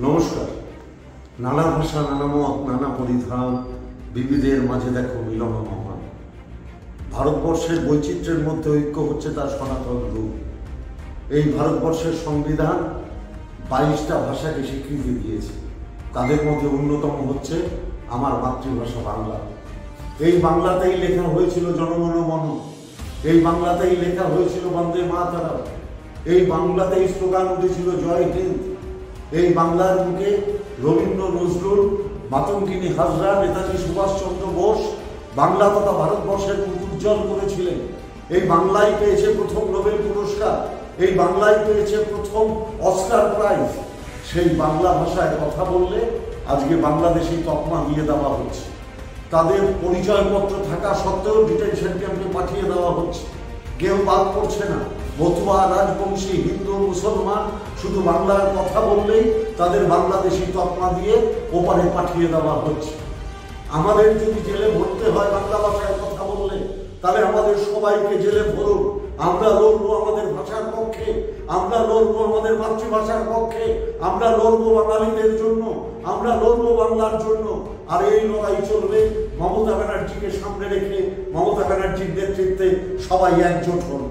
নমস্কার। নানা ভাষা, নানা মত, নানা পরিধান, বিবিধের মাঝে দেখো মিলন মহান। ভারতবর্ষের বৈচিত্র্যের মধ্যে ঐক্য হচ্ছে তার সনাতন রূপ। এই ভারতবর্ষের সংবিধান 22টা ভাষাকে স্বীকৃতি দিয়েছে। তাদের মধ্যে অন্যতম হচ্ছে আমার মাতৃভাষা বাংলা। এই বাংলাতেই লেখা হয়েছিল জনগণ মন, এই বাংলাতেই লেখা হয়েছিল বন্দে মাতরম, এই বাংলাতেই স্লোগান উঠেছিল জয় হিন্দ। এই বাংলার মুখে রবীন্দ্র নজরুল, মাতঙ্গিনী হাজরা, নেতাজি সুভাষচন্দ্র বোস বাংলা তথা ভারতবর্ষের মুখ উজ্জ্বল করেছিলেন। এই বাংলাই পেয়েছে প্রথম নোবেল পুরস্কার, এই বাংলাই পেয়েছে প্রথম অস্কার প্রাইজ। সেই বাংলা ভাষায় কথা বললে আজকে বাংলাদেশে তকমা দিয়ে দেওয়া হচ্ছে। তাদের পরিচয়পত্র থাকা সত্ত্বেও ডিটেনশন ক্যাম্পে পাঠিয়ে দেওয়া হচ্ছে। কেউ বাদ পড়ছে না। মতুয়া, রাজবংশী, হিন্দু, মুসলমান শুধু বাংলার কথা বললেই তাদের বাংলাদেশি তকমা দিয়ে ওপারে পাঠিয়ে দেওয়া হচ্ছে। আমাদের যদি জেলে ভরতে হয় বাংলা ভাষায় কথা বললে, তাহলে আমাদের সবাইকে জেলে ভরুন। আমরা লড়বো আমাদের ভাষার পক্ষে, আমরা লড়বো আমাদের মাতৃভাষার পক্ষে, আমরা লড়বো বাঙালিদের জন্য, আমরা লড়বো বাংলার জন্য। আর এই লড়াই চলবে মমতা ব্যানার্জিকে সামনে রেখে। মমতা ব্যানার্জির নেতৃত্বে সবাই একজোট হন।